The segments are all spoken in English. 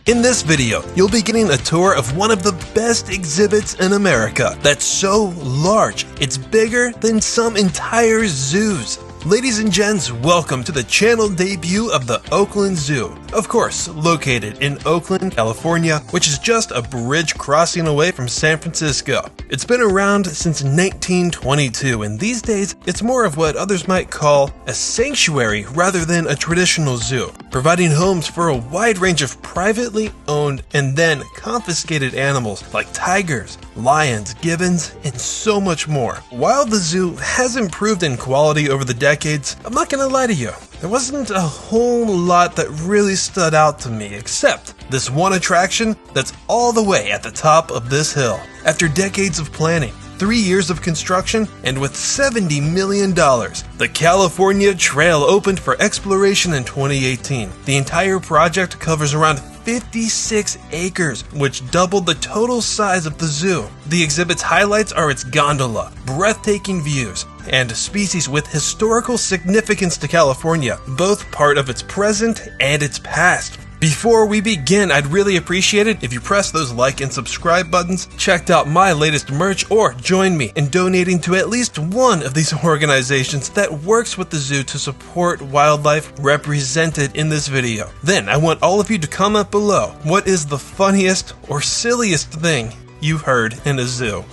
In this video, you'll be getting a tour of one of the best exhibits in America that's so large, it's bigger than some entire zoos. Ladies and gents, welcome to the channel debut of the Oakland Zoo. Of course, located in Oakland, California, which is just a bridge crossing away from San Francisco. It's been around since 1922, and these days, it's more of what others might call a sanctuary rather than a traditional zoo, providing homes for a wide range of privately owned and then confiscated animals like tigers, lions, gibbons, and so much more. While the zoo has improved in quality over the decades, I'm not gonna lie to you, there wasn't a whole lot that really stood out to me except this one attraction that's all the way at the top of this hill. After decades of planning, 3 years of construction, and with $70 million, the California Trail opened for exploration in 2018. The entire project covers around 56 acres, which doubled the total size of the zoo. The exhibit's highlights are its gondola, breathtaking views, and species with historical significance to California, both part of its present and its past. Before we begin, I'd really appreciate it if you press those like and subscribe buttons, checked out my latest merch, or join me in donating to at least one of these organizations that works with the zoo to support wildlife represented in this video. Then I want all of you to comment below what is the funniest or silliest thing you've heard in a zoo.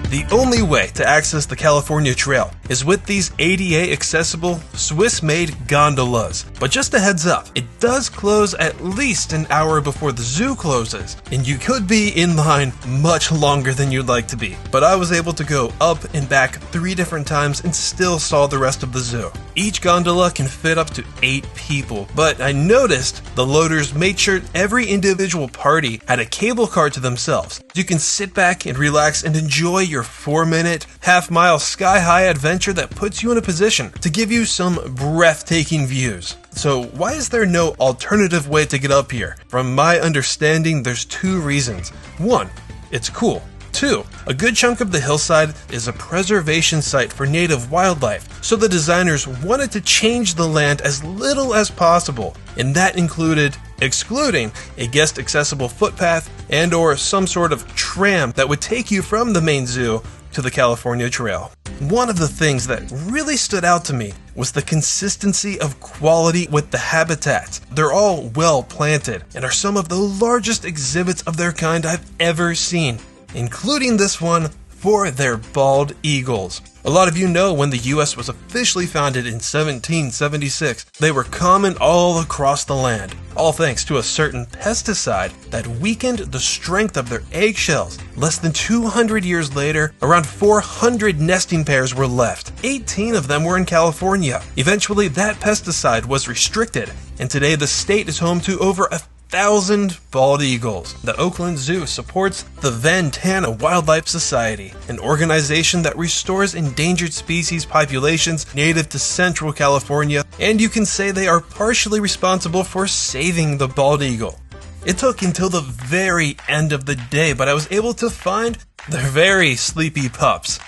The only way to access the California Trail is with these ADA accessible Swiss-made gondolas. But just a heads up, it does close at least an hour before the zoo closes, and you could be in line much longer than you'd like to be. But I was able to go up and back 3 different times and still saw the rest of the zoo. Each gondola can fit up to 8 people, but I noticed the loaders made sure every individual party had a cable car to themselves. You can sit back and relax and enjoy your 4-minute, half-mile sky-high adventure that puts you in a position to give you some breathtaking views. So why is there no alternative way to get up here? From my understanding, there's 2 reasons. 1, it's cool. 2, a good chunk of the hillside is a preservation site for native wildlife, so the designers wanted to change the land as little as possible, and that included excluding a guest accessible footpath and or some sort of tram that would take you from the main zoo to the California Trail. One of the things that really stood out to me was the consistency of quality with the habitats. They're all well planted and are some of the largest exhibits of their kind I've ever seen, including this one for their bald eagles. A lot of you know when the US was officially founded in 1776, they were common all across the land, all thanks to a certain pesticide that weakened the strength of their eggshells. Less than 200 years later, around 400 nesting pairs were left. 18 of them were in California. Eventually, that pesticide was restricted, and today the state is home to over 1,000 bald eagles. The Oakland Zoo supports the Ventana Wildlife Society, an organization that restores endangered species populations native to Central California, and you can say they are partially responsible for saving the bald eagle. It took until the very end of the day, but I was able to find their very sleepy pups.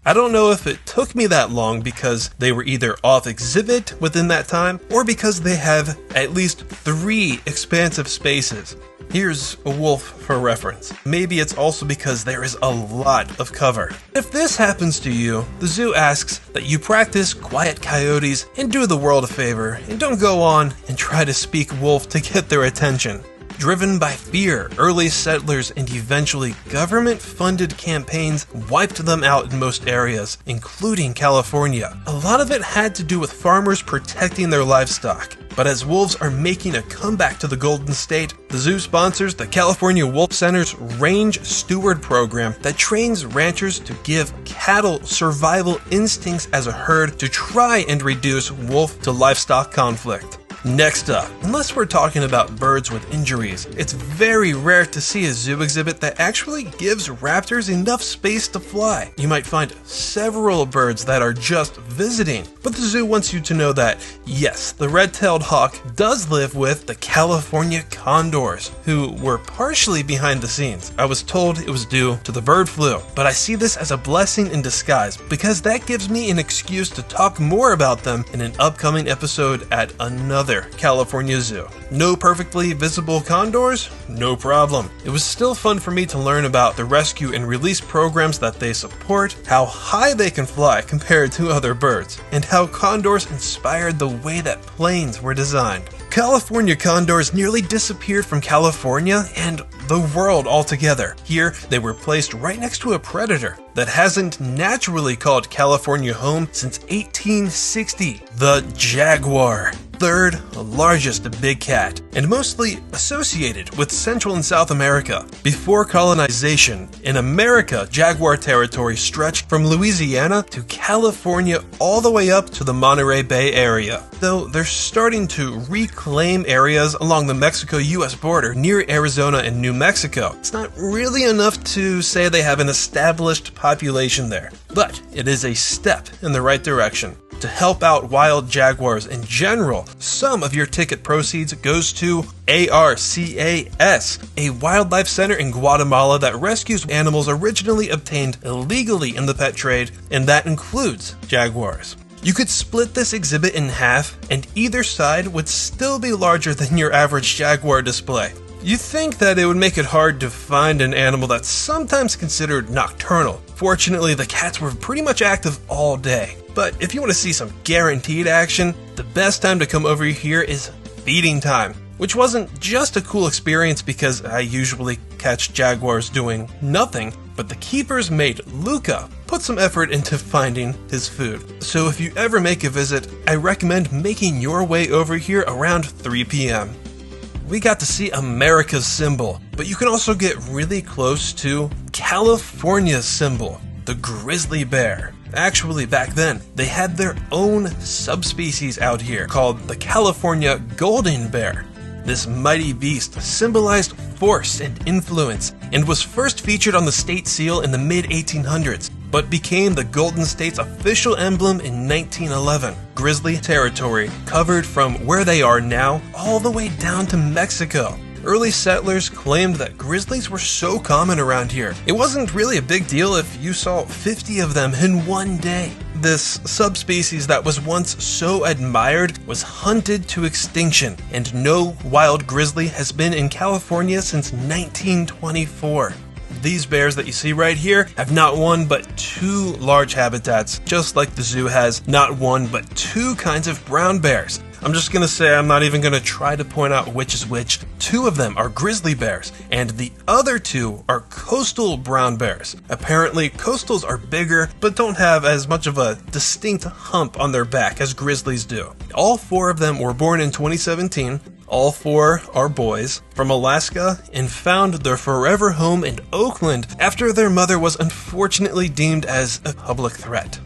I don't know if it took me that long because they were either off exhibit within that time or because they have at least 3 expansive spaces. Here's a wolf for reference. Maybe it's also because there is a lot of cover. If this happens to you, the zoo asks that you practice quiet coyotes and do the world a favor and don't go on and try to speak wolf to get their attention. Driven by fear, early settlers and eventually government-funded campaigns wiped them out in most areas, including California. A lot of it had to do with farmers protecting their livestock. But as wolves are making a comeback to the Golden State, the zoo sponsors the California Wolf Center's Range Steward program that trains ranchers to give cattle survival instincts as a herd to try and reduce wolf to livestock conflict. Next up, unless we're talking about birds with injuries, it's very rare to see a zoo exhibit that actually gives raptors enough space to fly. You might find several birds that are just visiting. But the zoo wants you to know that, yes, the red-tailed hawk does live with the California condors, who were partially behind the scenes. I was told it was due to the bird flu, but I see this as a blessing in disguise because that gives me an excuse to talk more about them in an upcoming episode at another California zoo. No perfectly visible condors? No problem. It was still fun for me to learn about the rescue and release programs that they support, how high they can fly compared to other birds, and how condors inspired the way that planes were designed. California condors nearly disappeared from California and the world altogether. Here, they were placed right next to a predator that hasn't naturally called California home since 1860, the Jaguar. Third largest big cat, and mostly associated with Central and South America. Before colonization, in America, Jaguar territory stretched from Louisiana to California all the way up to the Monterey Bay area. Though they're starting to reclaim areas along the Mexico-US border near Arizona and New Mexico. It's not really enough to say they have an established population there, but it is a step in the right direction. To help out wild jaguars in general, some of your ticket proceeds goes to ARCAS, a wildlife center in Guatemala that rescues animals originally obtained illegally in the pet trade, and that includes jaguars. You could split this exhibit in half, and either side would still be larger than your average jaguar display. You'd think that it would make it hard to find an animal that's sometimes considered nocturnal. Fortunately, the cats were pretty much active all day. But if you want to see some guaranteed action, the best time to come over here is feeding time, which wasn't just a cool experience because I usually catch jaguars doing nothing, but the keeper's mate, Luca, put some effort into finding his food. So if you ever make a visit, I recommend making your way over here around 3 p.m. We got to see America's symbol, but you can also get really close to California's symbol, the grizzly bear. Actually, back then, they had their own subspecies out here called the California golden bear. This mighty beast symbolized force and influence and was first featured on the state seal in the mid-1800s, but became the Golden State's official emblem in 1911. Grizzly territory covered from where they are now all the way down to Mexico. Early settlers claimed that grizzlies were so common around here, it wasn't really a big deal if you saw 50 of them in one day. This subspecies that was once so admired was hunted to extinction, and no wild grizzly has been in California since 1924. These bears that you see right here have not one but two large habitats, just like the zoo has not one but two kinds of brown bears. I'm just gonna say I'm not even gonna try to point out which is which. Two of them are grizzly bears, and the other two are coastal brown bears. Apparently, coastals are bigger, but don't have as much of a distinct hump on their back as grizzlies do. All four of them were born in 2017. All four are boys from Alaska and found their forever home in Oakland after their mother was unfortunately deemed as a public threat.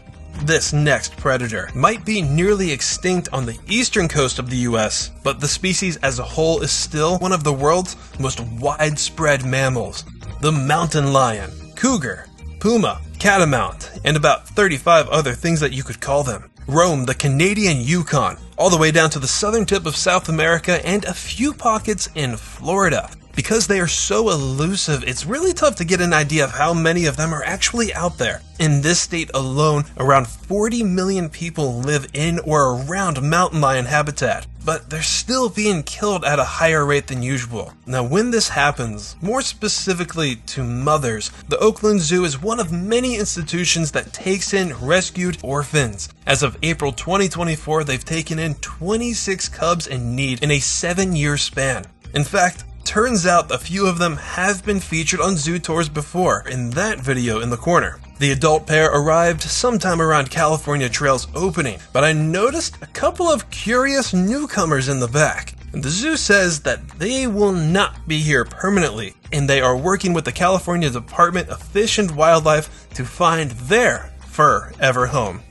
This next predator might be nearly extinct on the eastern coast of the US, but the species as a whole is still one of the world's most widespread mammals. The mountain lion, cougar, puma, catamount, and about 35 other things that you could call them, roam the Canadian Yukon, all the way down to the southern tip of South America and a few pockets in Florida. Because they are so elusive, it's really tough to get an idea of how many of them are actually out there. In this state alone, around 40 million people live in or around mountain lion habitat, but they're still being killed at a higher rate than usual. Now, when this happens, more specifically to mothers, the Oakland Zoo is one of many institutions that takes in rescued orphans. As of April 2024, they've taken in 26 cubs in need in a 7-year span. In fact, turns out a few of them have been featured on zoo tours before, in that video in the corner. The adult pair arrived sometime around California Trail's opening, but I noticed a couple of curious newcomers in the back. The zoo says that they will not be here permanently, and they are working with the California Department of Fish and Wildlife to find their forever home.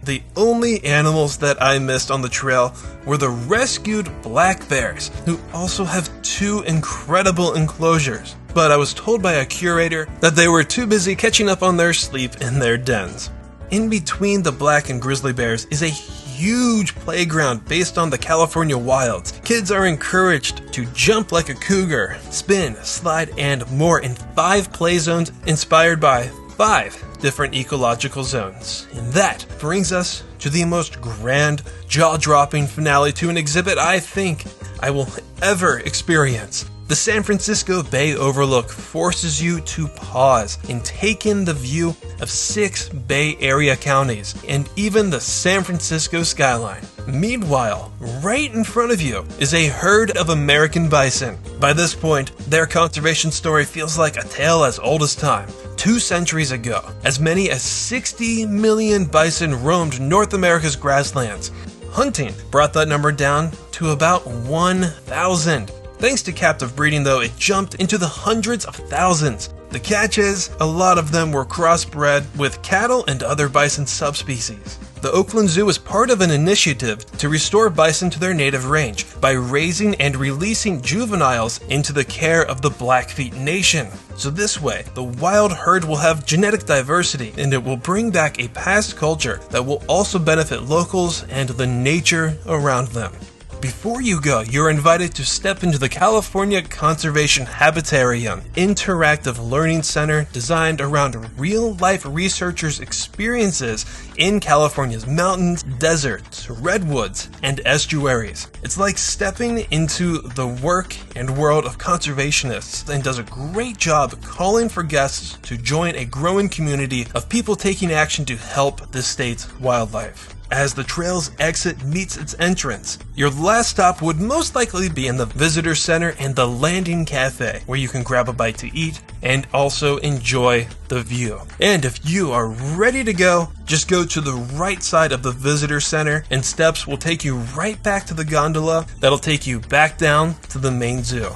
The only animals that I missed on the trail were the rescued black bears, who also have two incredible enclosures. But I was told by a curator that they were too busy catching up on their sleep in their dens. in between the black and grizzly bears is a huge playground based on the California wilds. Kids are encouraged to jump like a cougar, spin, slide, and more in 5 play zones inspired by 5 different ecological zones. And that brings us to the most grand, jaw-dropping finale to an exhibit I think I will ever experience. The San Francisco Bay Overlook forces you to pause and take in the view of 6 Bay Area counties and even the San Francisco skyline. Meanwhile, right in front of you is a herd of American bison. By this point, their conservation story feels like a tale as old as time. 2 centuries ago, as many as 60 million bison roamed North America's grasslands. Hunting brought that number down to about 1,000. Thanks to captive breeding, though, it jumped into the hundreds of thousands. The catch is, a lot of them were crossbred with cattle and other bison subspecies. The Oakland Zoo is part of an initiative to restore bison to their native range by raising and releasing juveniles into the care of the Blackfeet Nation. So this way, the wild herd will have genetic diversity and it will bring back a past culture that will also benefit locals and the nature around them. Before you go, you're invited to step into the California Conservation Habitarium, interactive learning center designed around real-life researchers' experiences in California's mountains, deserts, redwoods, and estuaries. It's like stepping into the work and world of conservationists and does a great job calling for guests to join a growing community of people taking action to help the state's wildlife. As the trail's exit meets its entrance, your last stop would most likely be in the visitor center and the landing cafe, where you can grab a bite to eat and also enjoy the view. And if you are ready to go, just go to the right side of the visitor center and steps will take you right back to the gondola that'll take you back down to the main zoo.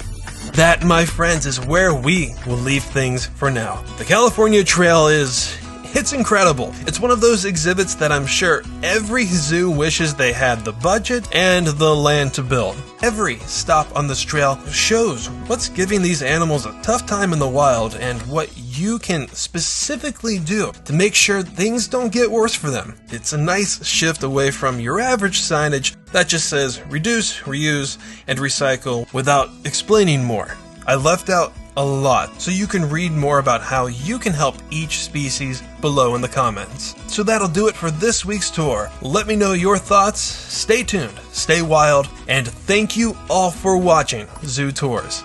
That, my friends, is where we will leave things for now. The California Trail it's incredible. It's one of those exhibits that I'm sure every zoo wishes they had the budget and the land to build. Every stop on this trail shows what's giving these animals a tough time in the wild and what you can specifically do to make sure things don't get worse for them. It's a nice shift away from your average signage that just says reduce, reuse, and recycle without explaining more. I left out a lot, so you can read more about how you can help each species below in the comments. So that'll do it for this week's tour. Let me know your thoughts, stay tuned, stay wild, and thank you all for watching Zoo Tours.